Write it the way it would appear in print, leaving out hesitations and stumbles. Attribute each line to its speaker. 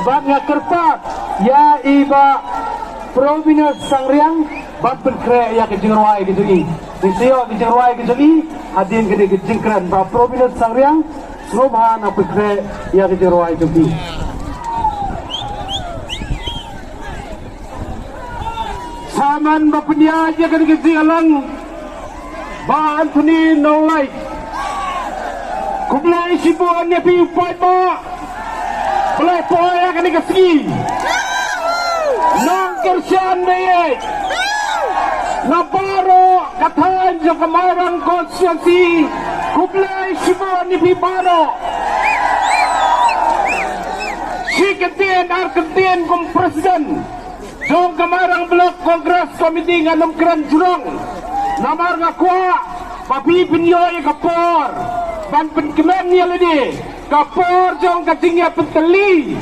Speaker 1: Bat nga kerpak ya iba province sangriang bat berkre ya kejengruai gitu i. Disio kejengruai gitu i adin gede kejengkran ba province sangriang sloban apa berkre ya kejengruai gitu i. Saman bapunya aja kan kejalan ba Anthony Nolai. Kublai sibuan ya piupai ba. Boleh poin akan dikasih. Nang kerjaan dia. Naparo katakan jo kemarang konstitusi. Kublai sibuan ni pibano. Si ketien arketien kum presiden. Jong kemarang blok kongres komiti nganam keran jurang. Namar ngakwa. Papi penyoy kapor. Ban penkemen ni alade. Kapor jong katingnya penteli.